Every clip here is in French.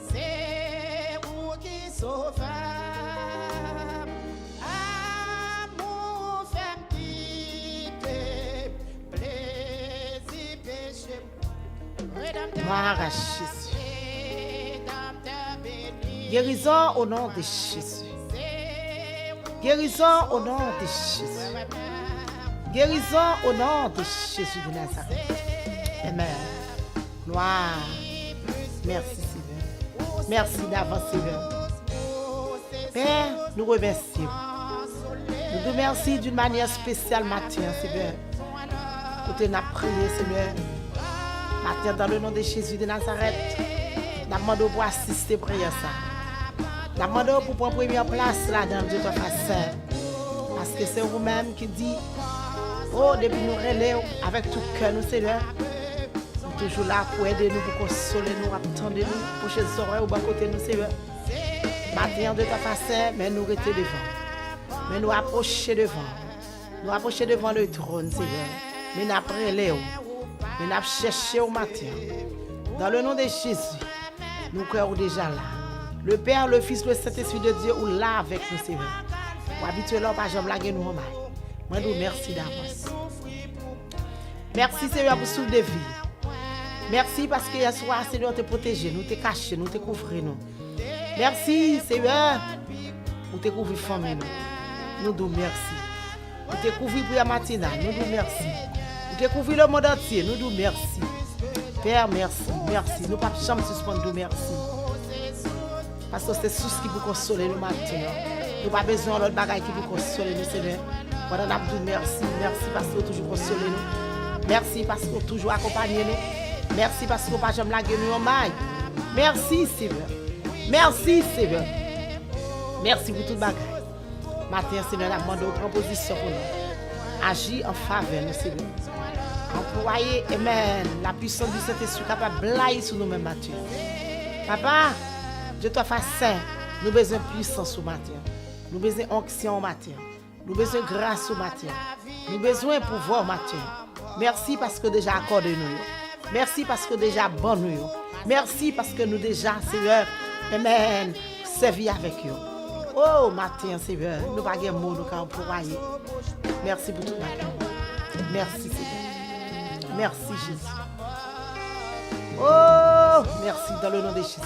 C'est vous qui sauvez. Amour fait quitter, plaisir péché. Gloire à Jésus. Guérison au nom de Jésus. Guérison au nom de Jésus. Guérison au nom de Jésus de Nazareth. Amen. Gloire. Merci Seigneur. Merci d'avance Seigneur. Père, nous remercions. Nous te remercions d'une manière spéciale matin Seigneur. Pour te prier Seigneur. Matin dans le nom de Jésus de Nazareth. Nous demandons pour assister à la prière ça. Nous demandons pour prendre première place là dans Dieu toi Saint. Parce que c'est vous-même qui dit, oh, depuis nous relèvons avec tout cœur, nous Seigneur. Nous sommes toujours là pour aider nous, pour consoler nous, attendre nous, pour chez les oreilles au bas côté nous Seigneur. Matin de ta Saint, mais nous rester devant. Mais nous approcher devant. Nous approcher devant le trône Seigneur. Mais nous relèvons. Mais nous cherchons au matin. Dans le nom de Jésus, nous sommes déjà là. Le Père, le Fils, le Saint-Esprit de Dieu, ou là avec nous, Seigneur. Pour habituer là, pas jamais blaguer nous en mal. Moi, nous merci d'avance. Merci, Seigneur, pour souffle de vie. Merci parce que hier soir, Seigneur, te protéger, nous te cacher, nous te couvrir, nous. Merci, Seigneur, pour te couvrir famille, nous. Nous merci. Pour te couvrir pour la matinale, nous merci. Pour te couvrir le monde entier, nous merci. Père, merci, merci. Nous ne pouvons pas jamais suspendre, nous merci. Parce que c'est tout ce qui peut consoler nous maintenant. Nous n'avons pas besoin d'autres bagages qui peuvent consoler nous, Seigneur. Pendant nous merci, merci parce que vous toujours consolé nous. Merci parce que vous toujours accompagné nous. Merci parce que vous n'avez pas jamais lagué nous en maille. Merci, Seigneur. Merci, Seigneur. Merci pour tout le bagage. Matin, Seigneur, nous demandons une proposition pour nous. Agir en faveur de nous, Seigneur. Employer, amen, la puissance du Saint-Esprit capable de blayer sur nous-mêmes, Mathieu. Papa, Dieu toi fasse saint. Nous avons besoin de puissance au matin. Nous avons besoin d'onction au matin. Nous avons besoin de grâce au matin. Nous avons besoin de pouvoir au matin. Merci parce que déjà accordé nous. Merci parce que déjà bon nous. Merci parce que nous déjà, Seigneur, amen, servi avec eux. Oh, matin, Seigneur, nous n'avons pas de mots, nous pouvons employer. Merci pour tout le matin. Merci, Seigneur. Merci, Jésus. Oh, merci dans le nom de Jésus.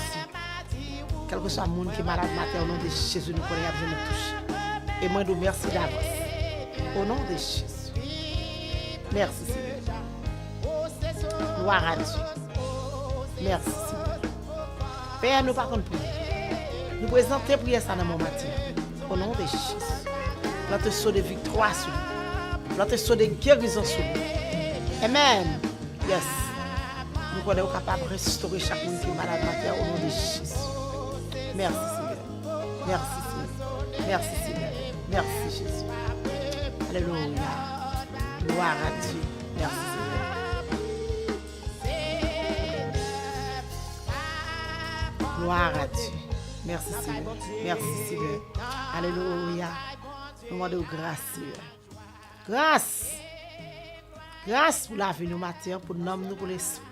Quel que soit le monde qui est malade matin, au nom de Jésus, nous connaissons besoin de toucher. Et moi, nous merci d'avance. Au nom de Jésus. Merci, Seigneur. Gloire à Dieu. Merci, Seigneur. Père, nous partons pour nous présenter prière ça dans mon matin. Au nom de Jésus. Plante saut de victoire sur nous. Plante saut de guérison sur nous. Amen. Yes. Nous sommes capables de restaurer chaque monde qui est malade matin au nom de Jésus. Merci Seigneur. Merci Seigneur. Merci Seigneur. Merci Jésus. Alléluia. Gloire à Dieu. Merci Seigneur. Gloire à Dieu. Merci Seigneur. Merci Seigneur. Alléluia. Nous demandons grâce Seigneur. Grâce. Grâce pour la vie nous matin, pour nous, pour l'esprit.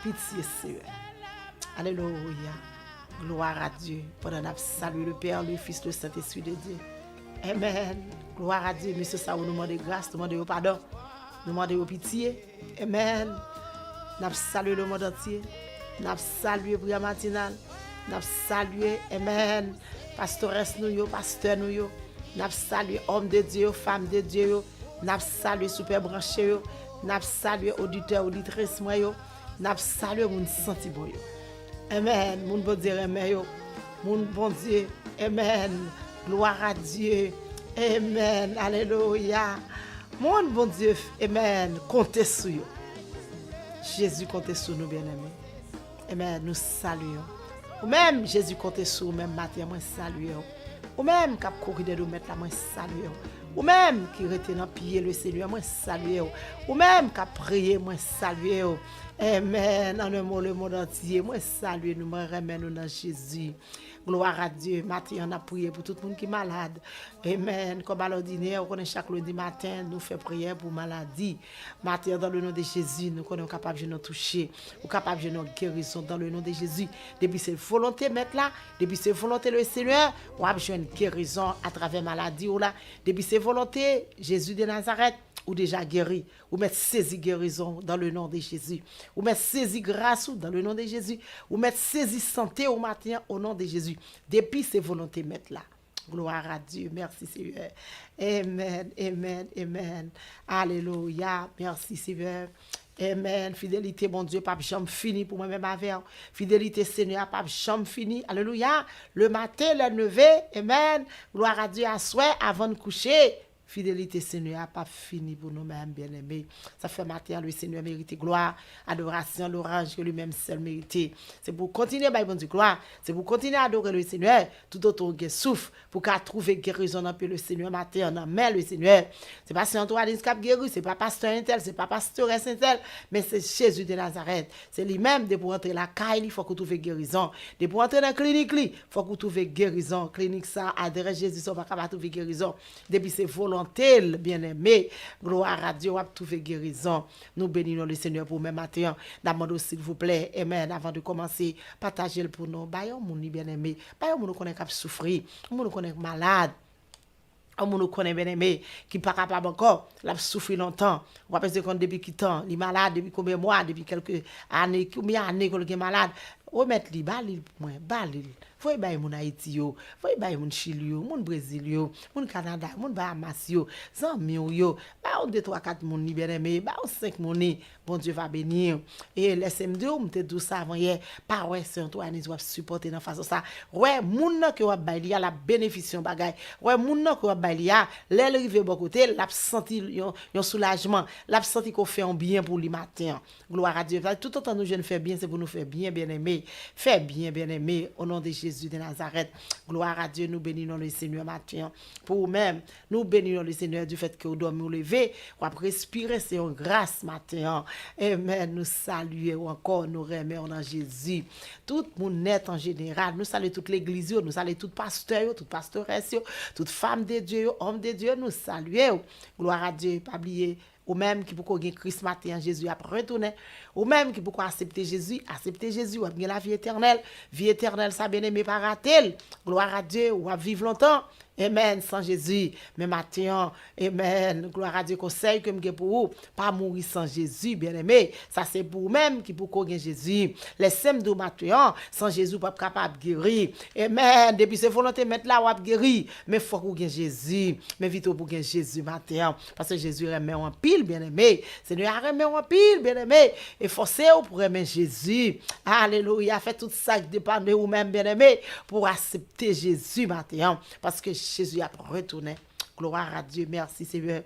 Pitié Seigneur. Alléluia. Gloire à Dieu. Pendant que nous saluons le Père, le Fils, le Saint-Esprit de Dieu. Amen. Gloire à Dieu. Monsieur ça, nous demandons grâce, nous demandons pardon, nous demandons pitié. Amen. Nous saluons le monde entier. Nous saluons prière matinale. Nous saluons, Amen. Pastoresse nous, pasteur nous. Nous saluons homme de Dieu, femme de Dieu. Nous saluons super branché. Nous saluons auditeurs, auditrices. Nous saluons mon senti bon. Amen. Mon bon Dieu, amen. Mon bon Dieu, amen. Gloire à Dieu. Amen. Alléluia. Mon bon Dieu, amen. Comptez sur vous. Jésus comptez sur nous, bien-aimés. Amen. Nous saluons. Ou même Jésus comptez sur vous, même matin, moi saluons. Ou même qui a couru de nous mettre là, moi saluons. Ou même qui était dans pied le Seigneur, moi saluons. Ou même qui a prié, moi saluons. Amen. En un mot, le monde entier. Moi, salue nous, moi, remets nous dans Jésus. Gloire à Dieu. Matin, on a prié pour tout le monde qui est malade. Amen. Comme à l'ordinaire, on connaît chaque lundi matin, nous faisons prière pour maladie. Matin, dans le nom de Jésus, nous sommes capables de nous toucher. Nous sommes capables de nous guérir dans le nom de Jésus. Depuis cette volonté, mettre là, depuis cette volonté, le Seigneur, on a besoin de guérison à travers maladie. Depuis cette volonté, Jésus de Nazareth, ou déjà guéri, ou mettre saisi guérison dans le nom de Jésus, ou mettre saisi grâce dans le nom de Jésus, ou mettre saisi santé au matin au nom de Jésus. Depuis ces volontés mettre là. Gloire à Dieu. Merci Seigneur. Amen, amen, amen. Alléluia. Merci Seigneur. Amen. Fidélité, mon Dieu, pas jamais fini pour moi-même avec. Fidélité, Seigneur, pas jamais fini. Alléluia. Le matin, le lever. Amen. Gloire à Dieu à soi avant de coucher. Fidélité, Seigneur, n'a pas fini pour nous-mêmes, bien-aimés. Ça fait matin, le Seigneur mérite gloire, adoration, l'orange que lui-même seul mérite. C'est pour continuer à bon Dieu gloire. C'est pour continuer à adorer le Seigneur, tout autour de souffle, pour qu'à trouver guérison dans le Seigneur matin, on met le Seigneur. C'est pas Saint-Antoine qui a guéri, c'est pas pasteur intel, c'est pas pasteur intel, mais c'est Jésus de Nazareth. C'est lui-même de pour entrer la caille, il faut qu'on trouve guérison. De pour entrer dans la clinique, il faut qu'on trouve guérison. Clinique ça, adresse Jésus, ça va pas trouver guérison. Depuis ses volontés, bien-aimé, gloire à Dieu, on va trouver guérison. Nous bénissons le Seigneur pour même matin. Demandons s'il vous plaît, amen, avant de commencer, partagez-le pour nous. Bayon moun bien-aimé, bayon moun connaît qui souffrir, moun connaît malade. On nous connaît bien aimé qui pas capable encore la souffrir longtemps on va penser qu'on depuis qui temps il malade depuis combien de mois depuis quelques années combien d'années qu'on est malade remettre li balil moins balil faut bay mon Haïti yo faut bay mon Chili yo mon Brésil yo mon Canada mon Bahamas yo zanmi yo ba on 2 3 4 mon ni bien aimé ba on 5 mon ni bon Dieu va bénir et laissez-moi on te tout ça avant hier pas ouais Saint-Antoine doit supporter dans façon ça ouais moun nan que va bay li a la bénéfice bagay ouais moun nan que va bay li a l'aile rive bon côté l'a senti un soulagement l'a senti qu'on fait un bien pour lui matin gloire à Dieu tout autant nous jeunes faire bien c'est pour nous faire bien aimé fait bien aimé au nom de Jésus de Nazareth. Gloire à Dieu, nous bénissons le Seigneur matin. Pour vous-même, nous bénissons le Seigneur du fait que vous dormez ou lever, ou respirer, c'est une grâce matin. Amen. Nous saluons encore, nous remercions en Jésus. Tout le monde net en général, nous saluons toute l'église, nous saluons tout pasteur, toute pastoresse, toute femme de Dieu, homme de Dieu, nous saluons. Gloire à Dieu, pas oublier. Ou même qui pour gagner Christ matin Jésus a retourné ou même qui pour accepter Jésus ou gagner la vie éternelle ça bien-aimé pas rater gloire à Dieu ou à vivre longtemps amen sans Jésus mais matin amen gloire à Dieu conseil que me pour vous pas mourir sans Jésus bien-aimé ça c'est pour même qui pour gagner Jésus les sèmes de matin sans Jésus pas capable guérir amen depuis ses volonté mettre là ou guérir mais faut qu'on gagne Jésus mais vite pour gagner Jésus matin parce que Jésus remet en pile bien-aimé Seigneur remet en pile bien-aimé et forcez pour aimer Jésus alléluia fait tout ça qui dépend de vous même bien-aimé pour accepter Jésus matin parce que Jésus a retourné. Gloire à Dieu. Merci Seigneur.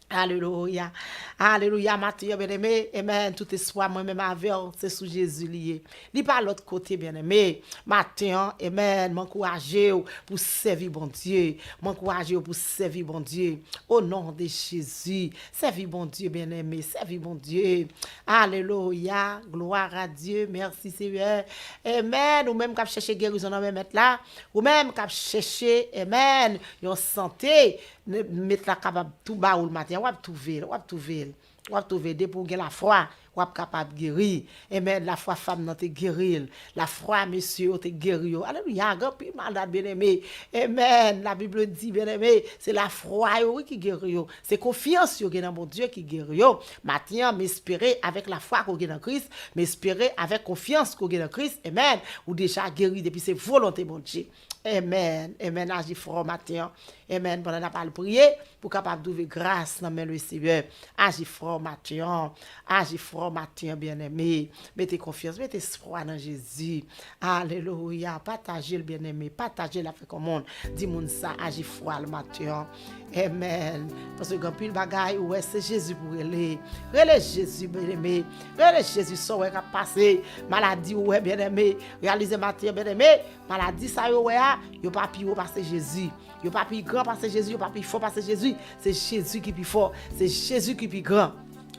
Alléluia. Alléluia, Matthieu, bien-aimé. Amen. Tout espoir, moi-même, avec, c'est sous Jésus lié. Li pas l'autre côté, bien-aimé. Matthieu, amen. M'encourager pour servir bon Dieu. M'encourager pour servir bon Dieu. Au nom de Jésus. Servir bon Dieu, bien-aimé. Servir bon Dieu. Alléluia. Gloire à Dieu. Merci, Seigneur. Amen. Ou même qu'à chercher guérison dans mettre là. Ou même qu'à chercher, amen, une santé. Mettre la capable tout bas ou le matin. Ou trouver des pour la foi ou capable guérir amen la foi femme nan te guérir la foi monsieur te guérir alléluia grand puis malade bien-aimé amen la Bible dit bien-aimé c'est la foi qui guérit c'est confiance dans mon Dieu qui guérit matin m'espérer avec la foi qu'on dans Christ m'espérer avec confiance qu'on dans Christ amen ou déjà guéri depuis ses volontés mon Dieu. Amen. Amen. Agis fort matin. Amen. Pendant la parole prier pour capable trouver grâce dans le Seigneur. Agis fort matin. Agis fort matin bien-aimé. Mettez confiance, mettez foi dans Jésus. Alléluia. Partagez le bien-aimé. Partagez la fait comme monde. Dis-moi ça. Agis fort le matin. Amen. Parce que quand pile bagaille ouais c'est Jésus pour aller. Relais Jésus bien-aimé. Relais Jésus ça ouais passer maladie ouais bien-aimé. Réaliser matin bien-aimé. Maladie ça ouais yo pas plus passer Jésus. Yo pas plus grand passer Jésus, yo pas plus fort passer Jésus. C'est Jésus qui plus fort, c'est Jésus qui plus grand.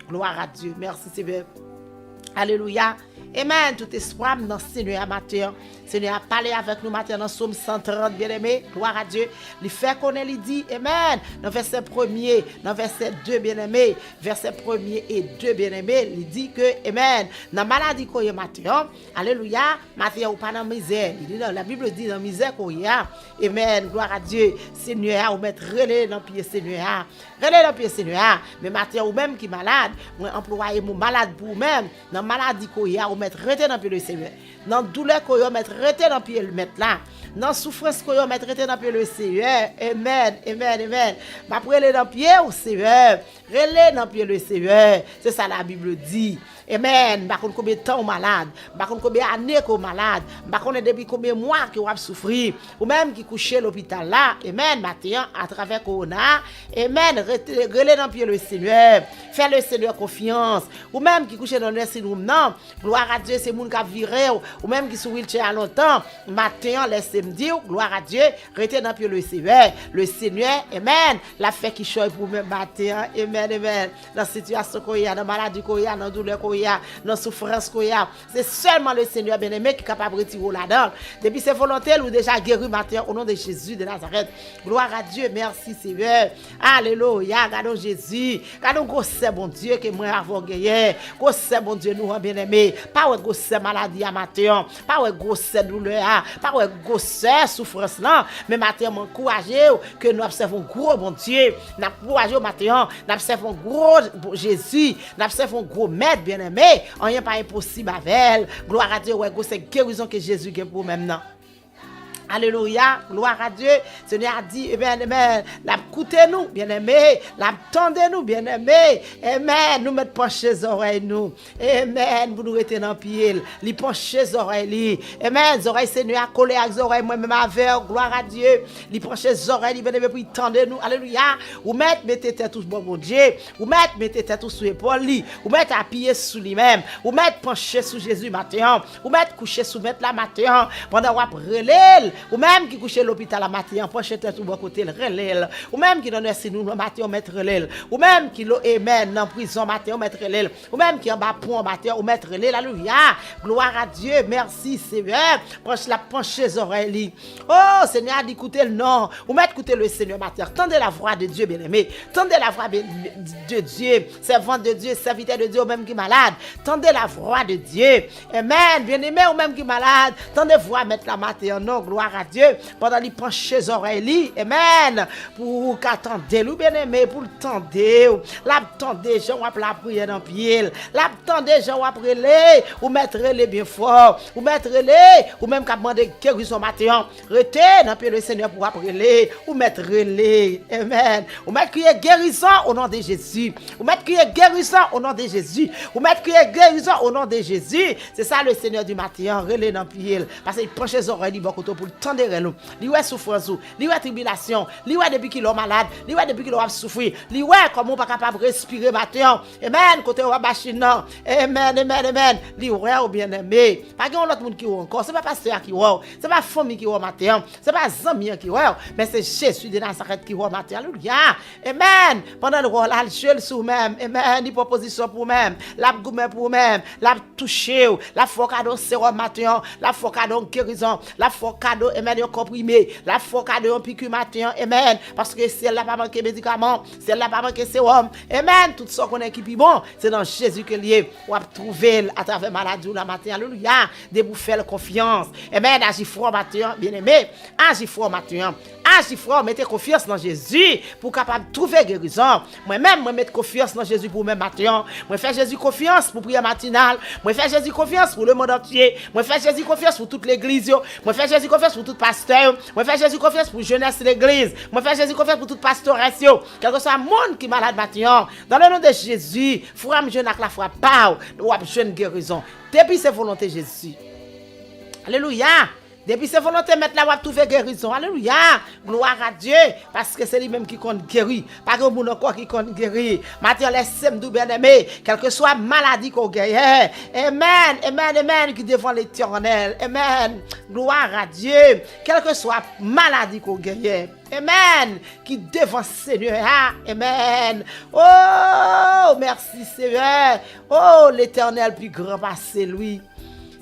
Gloire à Dieu. Merci Seigneur. Alléluia. Amen. Tout espoir dans le Seigneur matin. Seigneur a parlé avec nous matin dans Somme 130, bien-aimé. Gloire à Dieu. Il fait qu'on il dit, Amen. Dans verset 1er, dans verset 2, bien-aimé. Verset 1er et 2, bien-aimé. Il dit que, Amen. Dans la maladie qu'on y a matin. Alléluia. Matin ou pas dans la misère. Il dit, la Bible dit dans la misère qu'on y a. Amen. Gloire à Dieu. Seigneur, ou mettre relais dans le pied Seigneur. Relais dans le pied Seigneur. Mais matin ou même qui est malade, moi employer mon malade pour vous-même. Dans la maladie qu'on y a, ou mettre rete dans pied le Seigneur. Dans douleur qu'on y a, mettre rete dans pied le mettre là. Dans souffrance qu'on y a, mettre rete dans pied le Seigneur. Amen, amen, amen. Ma prele dans pied au Seigneur. Relais dans pied le Seigneur. C'est ça la Bible dit. Amen. Par contre, combien de temps malade? Par contre, combien d'années qu'on malade? Par contre, depuis combien de mois qu'on a souffert? Ou même qui couche à l'hôpital là. Amen. Maintenant, à travers Corona. Amen. Relais dans pied le Seigneur. Fais le Seigneur confiance. Ou même qui couche dans le syndrome non. Gloire à Dieu, c'est moun qui a viré. Ou même qui sous wheelchair à longtemps. Maintenant, laissez-moi dire, gloire à Dieu, restez dans pied le Seigneur. Le Seigneur, amen. La fait qui choisit pour même matin. Amen, amen. Dans la situation qu'on y a, dans la maladie qu'on y a, dans la douleur qu'on y a, dans la souffrance qu'on y a. C'est seulement le Seigneur bien-aimé qui est capable de retirer là-dedans. Depuis ses volontés, nous déjà guéri matin au nom de Jésus de Nazareth. Gloire à Dieu, merci Seigneur. Alléluia, regardons Jésus. Regardons que c'est bon Dieu que moi avons gagné. Que c'est bon Dieu nous bien-aimé. Pas que c'est maladie à matin. Pas que c'est douleur. Pas que c'est souffrance là. Mais matin, m'encourager que nous observons gros bon Dieu. Nous encourageons matin. Nous observons gros Jésus. Nous observons gros maître bien-aimé. Rien pas impossible avec elle. Gloire à Dieu, ouais, c'est guérison que Jésus a pour maintenant. Alléluia, gloire à Dieu. Seigneur a dit, amen, amen. Écoutez-nous, bien-aimés. Tendez-nous, bien-aimés. Amen. Nous mettons pencher les oreilles, nous. Amen. Vous nous restez dans le pied. Lui pencher les oreilles. Amen. Les oreilles, Seigneur, a collé avec les oreilles, moi-même avec. Gloire à Dieu. Lui pencher les oreilles, bien-aimés, puis tendez-nous. Alléluia. Ou mettez tête tous bon Dieu. Ou mettez tête tous sous l'épaule. Ou mettez appuyé sous lui-même. Ou mettez pencher sous Jésus matin. Ou mettez coucher sous mettre la matin. Pendant qu'on relève. Ou même qui couche à l'hôpital à matin, penche tête tout bon côté, relève. Ou même qui donne si nous matin, mettre relève. Ou même qui amen dans prison matin, mettre relève. Ou même qui en bas pont matin, ou mettre relève. Alléluia. Gloire à Dieu. Merci Seigneur. Penche les oreilles. Oh Seigneur, écoutez le nom. Ou mettre écouter le Seigneur matin. Tendez la voix de Dieu bien-aimé. Tendez la voix de Dieu. Servant de Dieu, serviteur de Dieu, ou même qui est malade. Tendez la voix de Dieu. Amen. Bien-aimé, ou même qui est malade. Tendez voix mettre la matin. Non, gloire à Dieu, pendant qu'il penche les oreilles, amen, pour qu'attendre, bien-aimé, pour le tendre, l'attendre, gens va la prière dans le pied, l'attendre, gens va prier, ou mettre les bien fort, ou mettre les, ou même qu'à demander guérison matin, rete dans le pied le Seigneur pour prier, ou mettre les, amen, ou mettre crier guérison au nom de Jésus, ou mettre crier guérison au nom de Jésus, ou mettre crier guérison au nom de Jésus, c'est ça le Seigneur du matin, relais dans le pied, parce qu'il penche les oreilles, pour le tendre nous, li ouais souffrance, li ouais tribulation, li ouais depuis qu'il est malade, li ouais depuis qu'il a souffrir, li ouais comment pas capable respirer matin. Amen, côté wa machine non. Amen, amen, amen. Li ouais ou bien-aimé. Pas qu'on l'autre monde qui ou encore, c'est pas pasteur qui ou, c'est pas famille qui ou matin, c'est pas ami qui ou, mais c'est Jésus de Nazareth qui ou matin. Alléluia. Amen. Pendant le rôle al seul sous même. Amen, ni proposition pour même, la goumé pour même, la toucher, la foi cadeau sérum matin, la foi cadeau guérison, la foi cadeau amen, comprimé, la foi cadeau un piqûre matin, amen, parce que c'est là pas manquer médicaments, c'est là pas manquer sérum, amen, tout ça qu'on est qui bon, c'est dans Jésus que lié, on va trouver à travers maladie ou la matin, alléluia, de vous faire confiance, amen, agis fort matin, bien aimé, agis fort matin, agis fort, mettez confiance dans Jésus pour capable de trouver guérison, moi-même, moi mettre confiance dans Jésus pour même matin, moi faire Jésus confiance pour prière matinale, moi faire Jésus confiance pour le monde entier, moi faire Jésus confiance pour toute l'église, moi faire Jésus confiance pour tout pasteur, moi faire Jésus confiance pour jeunesse de l'église, moi faire Jésus confiance pour toute pastoration, quel que soit le monde qui est malade matin, dans le nom de Jésus, frère jeune avec la foi pas ou jeune guérison, depuis ses volontés Jésus. Alléluia. Depuis ses volontés mettre là, on va trouver guérison. Alléluia. Gloire à Dieu. Parce que c'est lui-même qui compte guérir. Pas que mon encore qui compte guérir. Maintenant, laissez-moi tout bien aimé. Quelle que soit maladie qu'on gagne. Amen. Amen. Amen. Qui devant l'Éternel. Amen. Gloire à Dieu. Quelle que soit maladie qu'on gagne. Amen. Qui devant Seigneur. Amen. Oh, merci Seigneur. Oh, l'Éternel plus grand passé lui.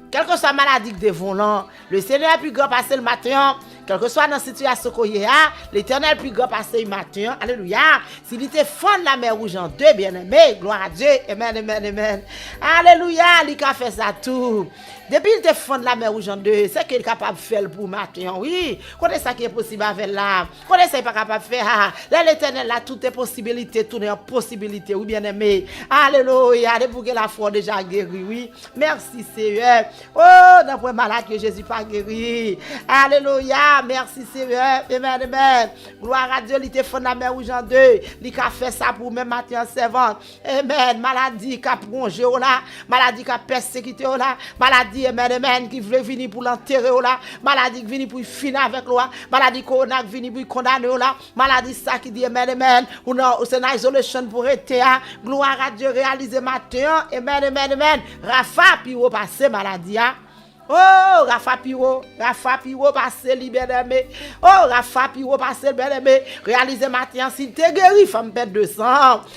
Quelle que soit maladie que devant là, le Seigneur est plus grand passé le matin. Quelle que soit dans la situation qu'on y a, l'Éternel plus grand passé le matin. Alléluia. S'il était fond de la mer rouge en deux, bien aimé, gloire à Dieu. Amen, amen, amen. Alléluia. Il a fait ça tout. Depuis qu'il te fond de la mer rouge en deux, c'est qu'il est capable de faire pour matin. Oui. Connaissez ça qui est possible avec là. Connaissez ça pas capable de faire. Là, l'Éternel a toutes les possibilités, toutes les possibilités. Oui, bien aimé. Alléluia. Depuis que la foi déjà guéri. Oui. Merci Seigneur. Oh, dans le malade que Jésus pas guéri. Alléluia. Merci Seigneur. Amen, amen. Gloire à Dieu. Il te fond de la mer rouge en deux. Il a fait ça pour même matin en servante. Amen. Maladie qui a plongé là. Maladie qui a persécuté là. Maladie, amen, amen, qui veut venir pour l'enterrer là. Maladie qui vient pour finir avec lui. Maladie qui vient pour condamner là. Maladie ça qui dit, amen, amen. C'est une isolation pour être. Gloire à Dieu réaliser matin. Amen, amen, amen. Rafa, puis vous passez maladie. Oh, Rafa Piro passé libéré. Oh, Rafa Piro passé libéré. Réaliser matin si t'es guéri, femme perdre 200.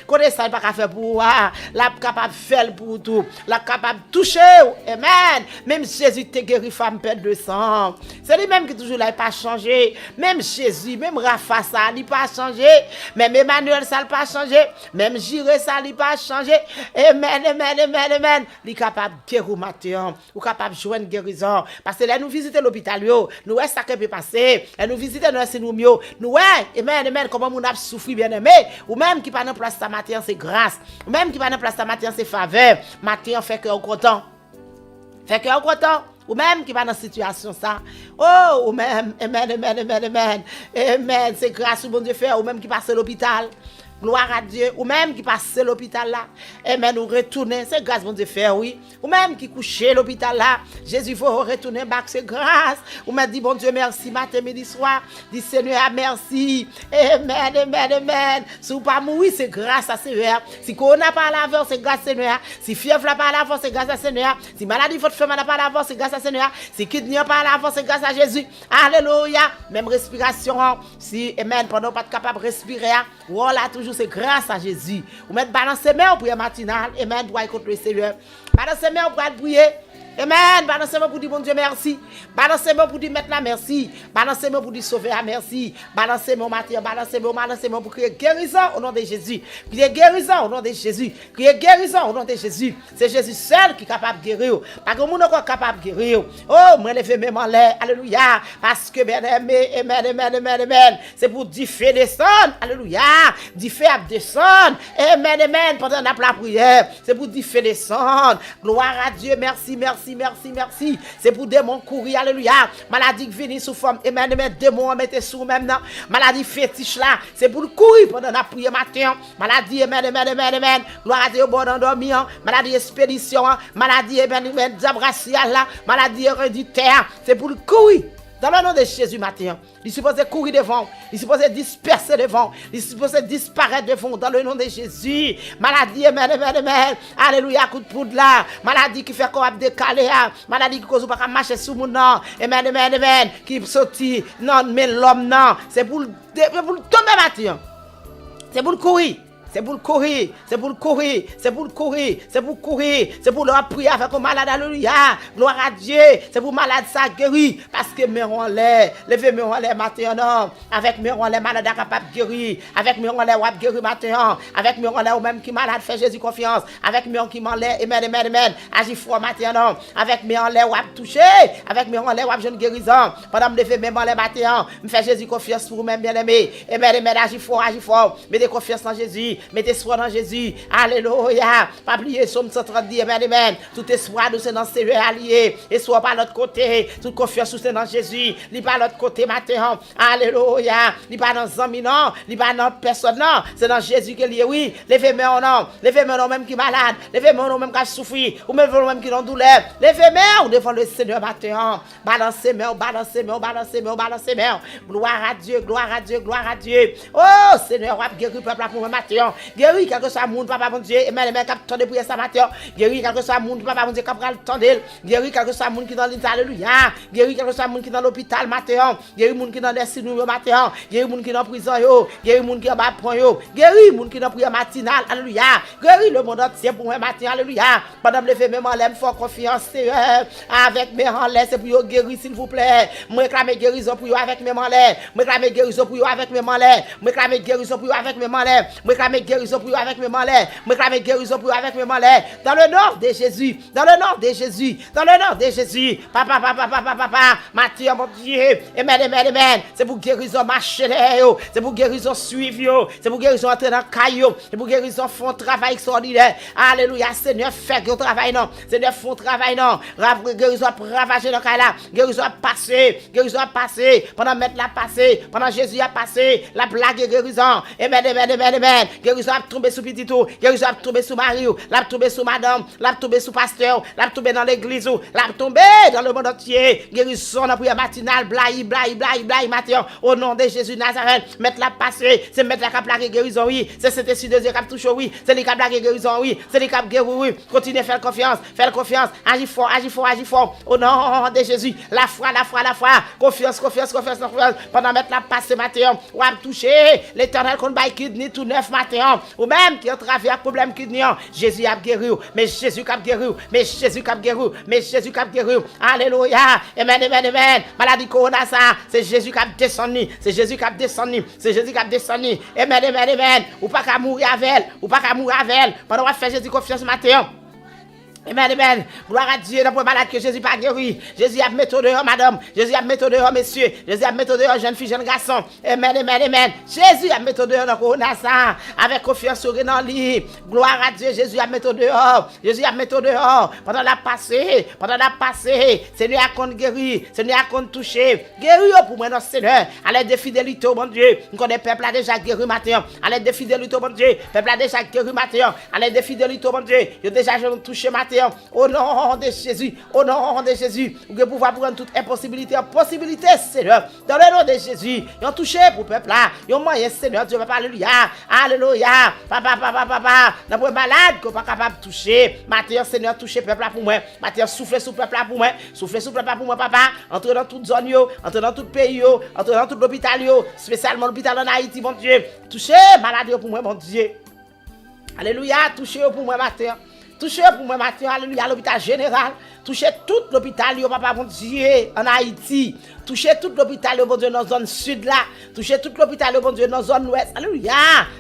Connais ça pas faire pour la capable faire pour tout. La capable toucher. Amen. Même Jésus t'es guéri, femme perdre 200. C'est lui même qui toujours là pas changé. Même Jésus, même Rafa ça il pas changé. Même Emmanuel ça pas changé. Même Jiré ça il pas changé. Amen, amen, amen, amen. Il capable guérir matin. Ou capable joindre guérison. Parce que là, nous visitons l'hôpital, nous voyons ça qui peut passer. Nous visitons nous mieux. Nous voyons, amen, amen, comment on a souffert, bien aimé. Ou même qui pas en place ta matin, c'est grâce. Ou même qui pas en place ta matin, c'est faveur. Matin, fait que on content. Fait que on content. Ou même qui va dans cette situation ça. Oh, ou même, amen, amen, amen, amen. Amen, c'est grâce au bon Dieu fait. Ou même qui passe à l'hôpital. Gloire à Dieu. Ou même qui passe à l'hôpital là. Amen, ou retourner. C'est grâce bon Dieu fait, oui. Ou même qui couche à l'hôpital là. Jésus faut retourner back, c'est grâce. Ou même dit bon Dieu merci matin, midi, soir. Dit Seigneur merci. Amen, amen, amen. Si vous pas mourir, c'est grâce à Seigneur. Si corona pas l'avant, c'est grâce à Seigneur. Si fièvre pas l'avant, c'est grâce à Seigneur. Si maladie votre femme n'a pas l'avant, c'est grâce à Seigneur. Si kidney pas l'avant, c'est grâce à Jésus. Alléluia. Même respiration. Si, amen, pendant pas capable de respirer, voilà toujours c'est grâce à Jésus. Vous mettez balancer main pour matinal. Amen. Doit contre le Seigneur. Balancer main pour prier. Amen. Balancez-moi pour dire bon Dieu merci. Balancez-moi pour dire maintenant merci. Balancez-moi pour dire sauver à merci. Balancez-moi matin. Balancez-moi pour crier guérison au nom de Jésus. Crier guérison au nom de Jésus. Crier guérison au nom de Jésus. C'est Jésus seul qui est capable de guérir. Pas que mon encore capable de guérir. Oh, moi lever même en l'air. Alléluia. Parce que bien aimé, amen, amen, amen, amen. C'est pour dire feu descendre. Alléluia. Dire feu descendre. Amen, amen. Pendant la prière. C'est pour dire feu descendre. Gloire à Dieu. Merci, merci. Merci. C'est pour démons courir, alléluia. Maladie qui vient sous forme, et même démons mettez sous même non. Maladie fétiche là, c'est pour courir pendant la prière matin. Maladie, amen. Gloire à Dieu, bon endormir. Maladie expédition, maladie, amen, diabracial là, maladie héréditaire. C'est pour courir. Dans le nom de Jésus matin, il est supposé courir devant, il est supposé disperser devant, il est supposé disparaître devant, dans le nom de Jésus. Maladie, amen. Alléluia, coup de poudre là. Maladie qui fait qu'on va décaler, maladie qui cause pas marcher sous mon nom, amen. Qui sorti, non, mais l'homme, non. C'est pour tomber matin. C'est pour courir. C'est pour courir, c'est pour leur prier avec un malade, alléluia, gloire à Dieu, c'est pour malade ça guérir, parce que meurons l'air, levez meurons l'air matin, avec meurons l'air malade capable de guérir, avec meurons l'air wap guérir matin, avec meurons l'air ou même qui malade fait Jésus confiance, avec meurons qui malade, amen, agis fort matin, avec meurons l'air wap toucher, avec meurons l'air wap jeune guérison, pendant me lever meurons l'air matin, me fait Jésus confiance pour vous-même bien aimé, amen, agis fort, mettez confiance en Jésus. Mettez espoir dans Jésus. Alléluia. Pas oublier Somme 130, amen, amen. Tout espoir nous c'est dans Seigneur allié. Et soit par l'autre côté. Toute confiance c'est dans Jésus. Li pas l'autre côté matin. Alléluia. Li pas dans amis non. Li pas dans personne non. C'est dans Jésus que lié oui. Levez-moi non. Levez-moi non même qui malade. Levez-moi non même qui souffre. Ou même qui dans douleur. Levez-moi devant le Seigneur matin. Balancez-moi, balancez-moi, balancez-moi, balancez-moi. Gloire à Dieu, gloire à Dieu, gloire à Dieu. Oh Seigneur, on va guérir le peuple pour moi matin. Guérir quelque soit monde papa mon Dieu. Et même qui attendent prier ça matin. Guérir quelque soit monde papa mon Dieu qui attendent. Guérir quelque soit monde qui dans l'île alléluia. Guérir quelque soit monde qui dans l'hôpital matin. Guérir monde qui dans les sinou matin. Guérir monde qui dans prison yo. Guérir monde qui en bas point yo. Guérir monde qui dans prière matinale alléluia. Guérir le monde entier pour moi matin alléluia. Pendant lever même en l'aime fort confiance Seigneur. Avec mes en l'air c'est pour yo guérir s'il vous plaît. Moi réclamer guérison pour yo avec mes en l'air. Moi réclamer guérison pour yo avec mes en l'air. Moi réclamer guérison pour yo avec mes en l'air. Moi réclamer guérison pour yo avec mes en l'air. Moi réclamer guérison pour yo avec mes en l'air. Dans le nom de Jésus. Dans le nom de Jésus. Dans le nom de Jésus. Papa papa papa papa. Matthieu mon Dieu. Amen amen amen. C'est pour guérison marcher yo. C'est pour guérison suivre yo. C'est pour guérison entrer dans caillou. C'est pour guérison font travail extraordinaire. Alléluia Seigneur fait que travail non. Seigneur font travail non. Guérison ravager dans caille là. Guérison a passé. Guérison a passé. Pendant mettre la passé. Pendant Jésus a passé. La blague guérison. Amen amen amen amen. Guérison a tombé sous petit tout. Guérison a tombé sous Marie. L'a tombé sous madame. L'a tombé sous pasteur. L'a tombé dans l'église. L'a tombé dans le monde entier. Guérison dans prière matinale. Blaï matin. Au nom de Jésus Nazareth. Mettre la passé. C'est mettre la blague guérison oui. C'est cet esprit de Dieu qui a touché oui. C'est les qui a blague guérison oui. C'est les qui a guéri oui. Continuez à faire confiance. Faire confiance. Agis fort, agis fort, agis fort. Au nom de Jésus. La foi. Confiance. Pendant mettre la passe ce matin, ou à toucher l'éternel qu'on baille kidney tout neuf matin. Ou même qui a travaillé avec problème kidney. Jésus a guéri. Mais Jésus a guéri. Mais Jésus a guéri. Mais Jésus a guéri. Alléluia. Amen, amen, amen. Maladie corona ça. C'est Jésus qui a descendu. C'est Jésus qui a descendu. C'est Jésus qui a descendu. Amen, amen, amen. Ou pas qu'à mourir avec elle. Ou pas qu'à mourir avec elle. Pendant qu'on fait Jésus confiance matin. Amen, amen. Gloire à Dieu dans le malade que Jésus pas guéri. Jésus a mis au dehors, madame. Jésus a mis au dehors, messieurs. Jésus a mis au dehors, jeune fille, jeune garçon. Amen, amen, amen. Jésus a mis au dehors dans le corona ça. Avec confiance sur dans lui. Gloire à Dieu. Jésus a mis au dehors. Jésus a mis au dehors. Pendant la passée. Seigneur a compte guéri. Seigneur a compte touché. Guéri pour moi, notre Seigneur. À l'aide de fidélité, mon Dieu. Nous connaissons le peuple a déjà guéri matin. À l'aide de fidélité, mon Dieu. Le peuple a déjà guéri matin. À l'aide de fidélité, mon Dieu. Il a déjà touché matin. Au nom de Jésus, au nom de Jésus, vous pouvez pouvoir prendre toute impossibilité en possibilité, Seigneur. Dans le nom de Jésus, ils ont touché pour le peuple là. Ils ont moyen, Seigneur, Dieu, papa, alléluia, alléluia. Papa, dans le malade qu'on pas capable de toucher. Maintenant, Seigneur, toucher le peuple là pour moi. Maintenant, soufflez sur le peuple là pour moi. Soufflez sur le peuple là pour moi, papa. Entrez dans toute zone, entrez dans tout pays, entrez dans tout l'hôpital, spécialement l'hôpital en Haïti, mon Dieu. Touchez malade pour moi, mon Dieu. Alléluia, touchez pour moi, matin. Touchez pour moi matin, alléluia, l'hôpital général. Touchez tout l'hôpital, papa, mon Dieu, en Haïti. Touchez tout l'hôpital, mon Dieu, dans la zone sud là. Touchez tout l'hôpital, mon Dieu, dans la zone ouest. Alléluia.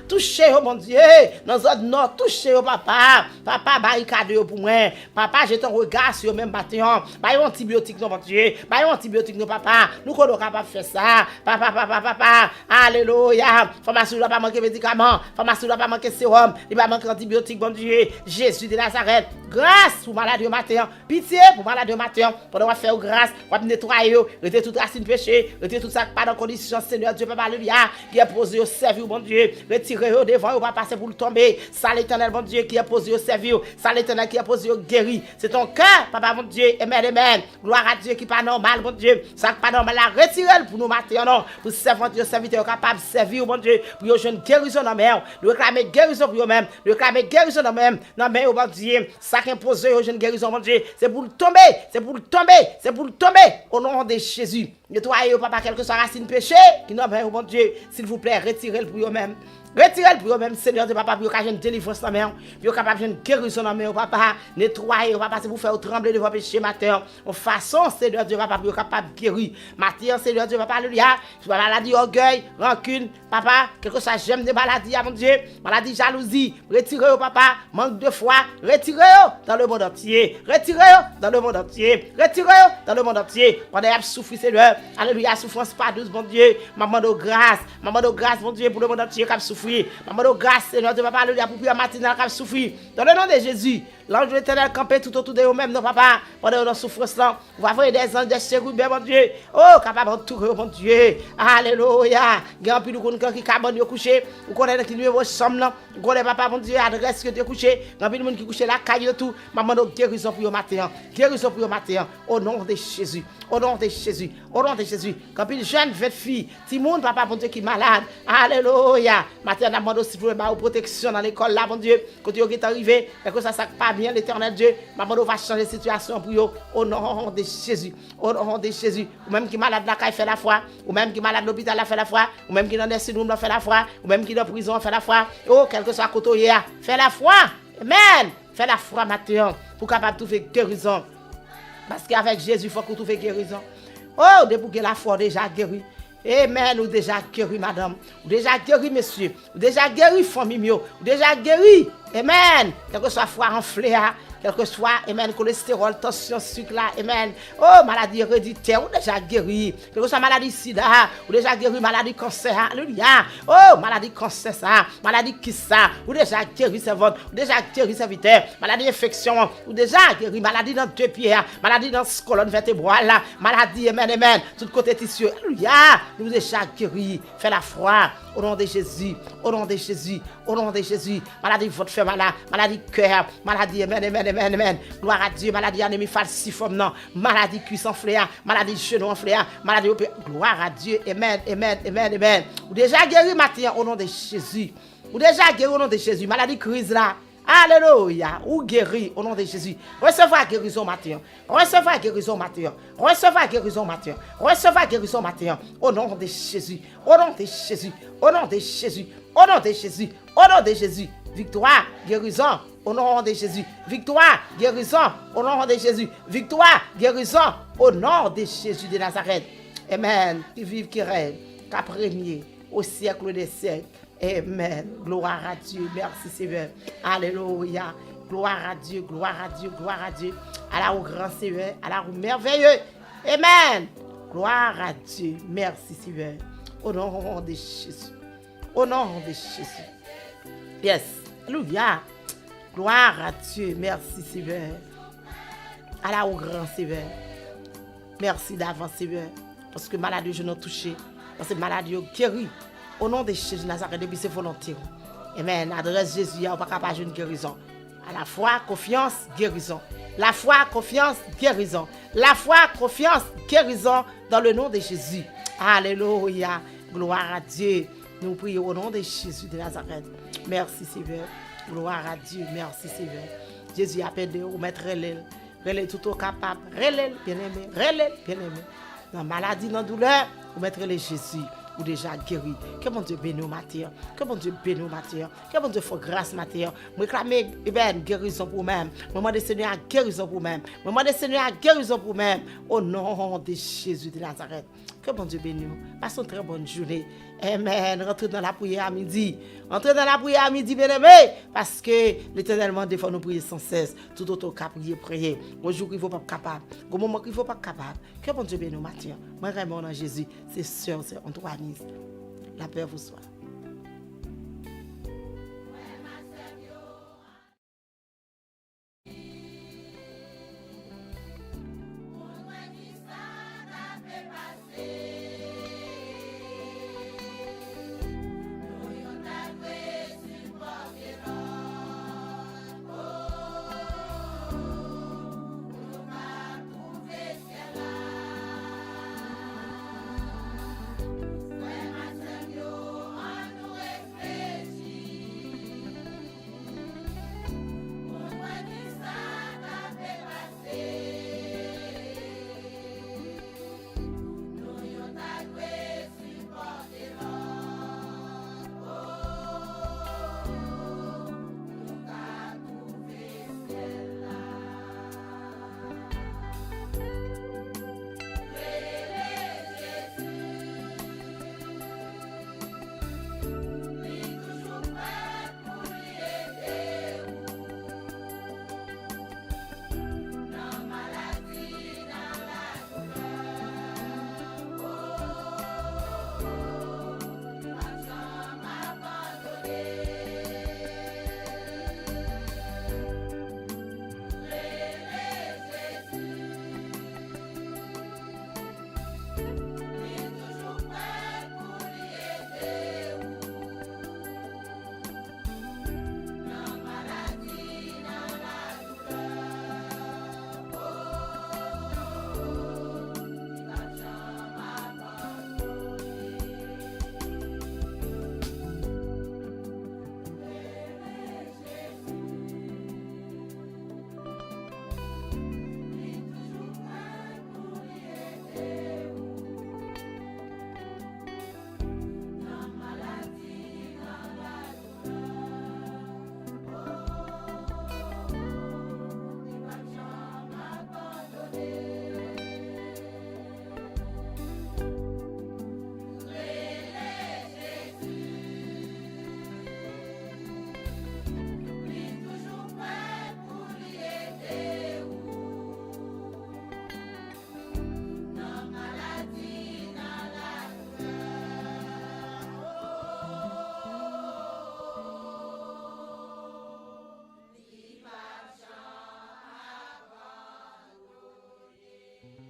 Touchez, mon Dieu, dans la zone nord. Touchez, papa. Papa, barricade pour moi. Papa, j'ai ton regard sur même matin. Bah, un antibiotique, non, mon Dieu. Bah, un antibiotique, non, papa. Nous, qu'on est capable de faire ça. Papa. Alléluia. Pharmacie ne doit pas manquer médicaments. Pharmacie ne doit pas manquer sérum. Il va manquer antibiotique, mon Dieu. Jésus de Nazareth. Grâce pour malade au matin. Pitié pour malade au matin. Pendant faire grâce, on va nettoyer, retirer toute racine péché, retirer tout ça pas dans condition, Seigneur Dieu, papa, alléluia. Qui est posé au service, mon Dieu. Retirez au devant, on va passer pour le tomber. Ça l'éternel, mon Dieu, qui est posé au service. Ça l'éternel qui est posé au guéri. C'est ton cœur, papa, mon Dieu. Amen, amen. Gloire à Dieu qui n'est pas normal, mon Dieu. Ça pas normal, la retirez pour nous matin, non. Pour serviteur capable de servir, mon Dieu. Pour nous jeune guérison dans même. Nous réclamer guérison pour nous-mêmes. Nous réclamer guérison dans même. Non, mais, mon Dieu. Ça qui est posé aux jeunes guérison, mon Dieu. C'est pour le tomber. C'est pour le tomber. C'est pour le tomber. Au nom de Jésus. Nettoyez, papa, quelque soit racine péché. Qui non, mais, mon Dieu. S'il vous plaît, retirez-le pour vous-même. Retirez-le pour vous-même, Seigneur de papa, pour que vous délivrance dans main, pour capable de guérison dans main, papa. Nettoyez, papa, c'est pour faire trembler de vos péchés, matin. En façon, Seigneur Dieu, papa, pour capable de guérir. Matin, Seigneur Dieu, papa, alléluia. Maladie, orgueil, rancune, papa, quelque chose, j'aime des maladies, mon Dieu. Maladie, jalousie, retirez-le, papa. Manque de foi, retirez-le dans le monde entier. Retirez-le dans le monde entier. Retirez-le dans le monde entier. Pendant qu'il souffre, Seigneur. Alléluia, souffrance pas douce, mon Dieu. Maman de grâce, mon Dieu, pour le monde entier, qui souffre. souffrir. Maman, grâce, Seigneur, Dieu, papa, alléluia, pour prier matinale qui souffrir. Dans le nom de Jésus, l'ange de l'Éternel campé tout autour de vous-même, non, papa, pendant nos souffrances, là, vous avez des anges, des chérubins, mon Dieu. Oh, capable d'entourer, mon Dieu. Alléluia. Il y a un peu de gens qui cabane de coucher, vous connaissez qui nuit vos chambres, vous connaissez, papa, mon Dieu, adresse que tu es couché. Il y a un peu de gens qui couchent la caille tout. Maman, guérison pour le matin. Guérison pour le matin. Au nom de Jésus. Au nom de Jésus. Au nom de Jésus. Quand une jeune fille, Timoun, papa, mon Dieu, qui est malade. Alléluia. Matin, on a demandé aussi pour ma protection dans l'école là, mon Dieu. Quand tu es arrivé, et que ça ne pas bien, l'éternel Dieu. Maman, on va changer la situation pour eux. Au nom de Jésus. Au nom de Jésus. Ou même qui est malade, là, fait la foi. Ou même qui est malade, l'hôpital, là, fait la foi. Ou même qui est dans des syndromes, là, fait la foi. Ou même qui est dans la prison, fait la foi. Oh, quel que soit côté, fait la foi. Amen. Fais la foi matin pour capable de trouver guérison. Parce qu'avec Jésus, il faut qu'on trouve guérison. Oh, depuis que la foi déjà guérie. Amen, ou déjà guéri, madame. Ou déjà guéri, monsieur. Ou déjà guéri, famille. Ou déjà guéri. Amen. Quel que soit foi enflée, quel que soit, amen, cholestérol, tension, sucre là, amen. Oh, maladie héréditaire, ou déjà guéri. Quel que soit maladie sida, ou déjà guéri, maladie cancer, alléluia. Oh, maladie cancer, ça, maladie qui ça, ou déjà guéri, c'est votre, ou déjà guéri, serviteur, maladie infection, ou déjà guéri, maladie dans deux pieds, maladie dans la colonne vertébrale, maladie, amen, amen, tout côté tissu, alléluia. Nous déjà guéri, fais la foi, au nom de Jésus, au nom de Jésus, au nom de Jésus, maladie votre fait malade, maladie cœur, maladie, amen, amen. Amen, amen. Gloire à Dieu, maladie anémie falciforme, non. Maladie cuisse enflée, maladie genou enflé, maladie gloire à Dieu, amen, amen, amen, amen. Ou déjà guéri matin au nom de Jésus. Ou déjà guéri au nom de Jésus. Maladie crise là. Alléluia. Ou guéri au nom de Jésus. Recevez guérison matin. Recevez guérison matin. Recevez guérison matin. Recevez guérison matin. Au nom de Jésus. Au nom de Jésus. Au nom de Jésus. Au nom de Jésus. Au nom de Jésus. Victoire, guérison, au nom de Jésus. Victoire, guérison, au nom de Jésus. Victoire, guérison, au nom de Jésus de Nazareth. Amen. Qui vive, qui règne, qu'à premier, au siècle des siècles. Amen. Gloire à Dieu. Merci Seigneur. Alléluia. Gloire à Dieu, gloire à Dieu, gloire à Dieu. À la au grand Seigneur, à la au merveilleux. Amen. Gloire à Dieu. Merci Seigneur. Au nom de Jésus. Au nom de Jésus. Yes. Alléluia. Gloire à Dieu. Merci Seigneur. À la au grand Seigneur. Merci d'avance Seigneur. Parce que maladie je n'ai touché. Parce que maladie guéri. Au nom de Jésus Nazareth, depuis ses volontés. Amen. Adresse Jésus, on va pas une guérison. À la foi, confiance, guérison. La foi, confiance, guérison. La foi, confiance, guérison dans le nom de Jésus. Alléluia. Gloire à Dieu. Nous prions au nom de Jésus de Nazareth. Merci Seigneur. Gloire à Dieu. Merci Seigneur. Jésus appelle de vous mettre relais tout au capable. Relais, bien-aimé. Relais, bien-aimé. Dans maladie, dans douleur, vous mettre les Jésus. Ou déjà guéri. Que mon Dieu bénisse matin. Que mon Dieu bénisse matin. Que mon Dieu fasse grâce matin. Je réclame guérison pour moi-même. Je demande Seigneur guérison pour moi-même. Je demande Seigneur guérison pour moi-même. Au nom de Jésus de Nazareth. Que mon Dieu bénisse. Passons une très bonne journée. Amen. Rentrez dans la prière à midi. Entrez dans la prière à midi, bien-aimé. Parce que l'Éternel m'a dit qu'il faut nous prier sans cesse. Tout autre cas, prier. Bonjour, il ne faut pas capable. Au moment qu'il ne faut pas capable. Que mon Dieu bénisse matin. Moi, vraiment, dans Jésus, c'est sûr, c'est Antoine. La paix vous soit.